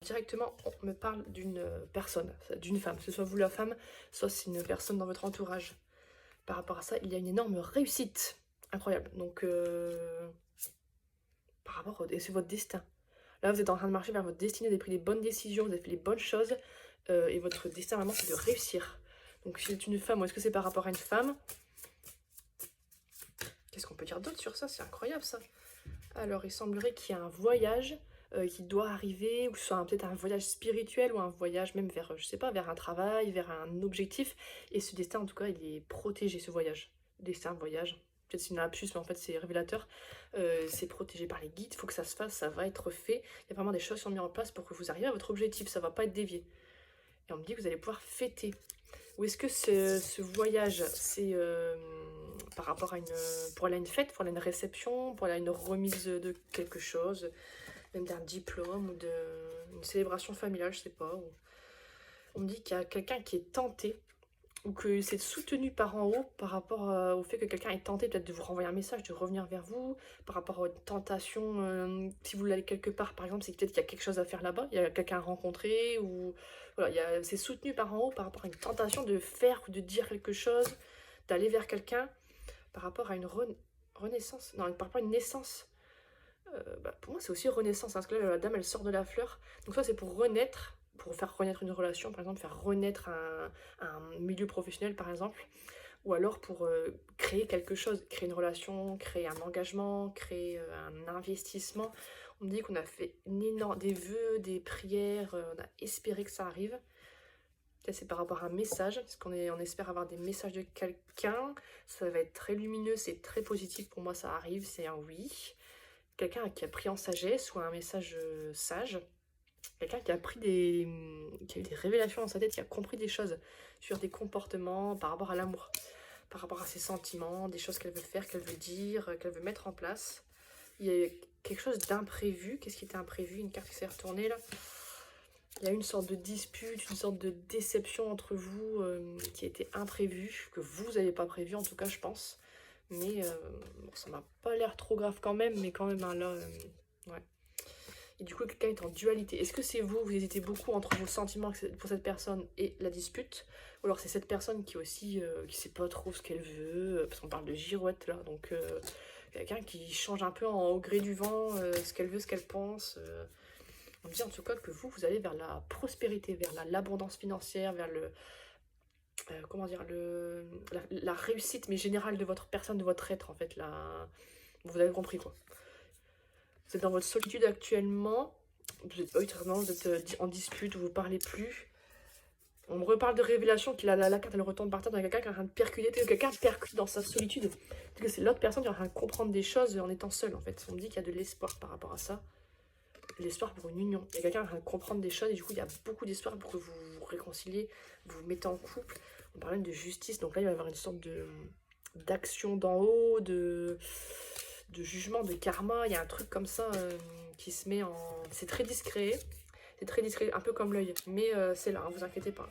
directement, on me parle d'une personne, d'une femme, que ce soit vous la femme, soit c'est une personne dans votre entourage. Par rapport à ça, il y a une énorme réussite. Incroyable. Donc, par rapport et c'est votre destin. Là, vous êtes en train de marcher vers votre destinée, vous avez pris les bonnes décisions, vous avez fait les bonnes choses, et votre destin, vraiment, c'est de réussir. Donc, si c'est une femme, ou est-ce que c'est par rapport à une femme? Qu'est-ce qu'on peut dire d'autre sur ça? C'est incroyable, ça. Alors, il semblerait qu'il y ait un voyage qui doit arriver, ou que ce soit peut-être un voyage spirituel, ou un voyage même vers, je sais pas, vers un travail, vers un objectif. Et ce destin, en tout cas, il est protégé, ce voyage. Destin, voyage. Peut-être c'est une lapsus, mais en fait, c'est révélateur. C'est protégé par les guides, il faut que ça se fasse, ça va être fait. Il y a vraiment des choses qui sont mises en place pour que vous arriviez à votre objectif, ça va pas être dévié. Et on me dit que vous allez pouvoir fêter. Ou est-ce que ce voyage, c'est par rapport à pour aller à une fête, pour aller à une réception, pour aller à une remise de quelque chose, même d'un diplôme ou d'une célébration familiale, je sais pas. On me dit qu'il y a quelqu'un qui est tenté, ou que c'est soutenu par en haut par rapport au fait que quelqu'un est tenté peut-être de vous renvoyer un message, de revenir vers vous, par rapport à une tentation, si vous l'allez quelque part, par exemple, c'est peut-être qu'il y a quelque chose à faire là-bas, il y a quelqu'un à rencontrer, ou voilà, c'est soutenu par en haut par rapport à une tentation de faire ou de dire quelque chose, d'aller vers quelqu'un, par rapport à une renaissance, non, par rapport à une naissance. Pour moi, c'est aussi renaissance, hein, parce que là, la dame, elle sort de la fleur, donc ça, c'est pour renaître, pour faire renaître une relation, par exemple, faire renaître un milieu professionnel, par exemple, ou alors pour créer quelque chose, créer une relation, créer un engagement, créer un investissement. On me dit qu'on a fait des vœux, des prières, on a espéré que ça arrive. Là, c'est par rapport à un message, parce on espère avoir des messages de quelqu'un. Ça va être très lumineux, c'est très positif. Pour moi, ça arrive, c'est un oui. Quelqu'un qui a pris en sagesse ou un message sage. Quelqu'un qui a qui a eu des révélations dans sa tête, qui a compris des choses sur des comportements par rapport à l'amour, par rapport à ses sentiments, des choses qu'elle veut faire, qu'elle veut dire, qu'elle veut mettre en place. Il y a quelque chose d'imprévu. Qu'est-ce qui était imprévu? Une carte qui s'est retournée là. Il y a une sorte de dispute, une sorte de déception entre vous qui a été imprévue, que vous n'avez pas prévu en tout cas, je pense. Mais bon, ça m'a pas l'air trop grave quand même, mais quand même, hein, là, ouais. Et du coup, quelqu'un est en dualité. Est-ce que c'est vous, vous hésitez beaucoup entre vos sentiments pour cette personne et la dispute? Ou alors c'est cette personne qui aussi, qui sait pas trop ce qu'elle veut, parce qu'on parle de girouette là, donc quelqu'un qui change un peu au gré du vent, ce qu'elle veut, ce qu'elle pense. On me dit en tout cas que vous allez vers la prospérité, vers l'abondance financière, vers comment dire, la réussite, mais générale de votre personne, de votre être en fait. Vous avez compris quoi. Vous êtes dans votre solitude actuellement, vous n'êtes pas vraiment, vous êtes en dispute, vous ne parlez plus. On me reparle de révélation, que la carte elle retombe par terre dans quelqu'un qui est en train de percuter, quelqu'un percute dans sa solitude. Que c'est l'autre personne qui est en train de comprendre des choses en étant seule en fait. On me dit qu'il y a de l'espoir par rapport à ça. L'espoir pour une union. Il y a quelqu'un qui est en train de comprendre des choses et du coup il y a beaucoup d'espoir pour que vous vous réconciliez, vous vous mettez en couple. On parle même de justice, donc là il va y avoir une sorte d'action d'en haut, de jugement, de karma. Il y a un truc comme ça qui se met en... C'est très discret, un peu comme l'œil, mais c'est là, hein, vous inquiétez pas.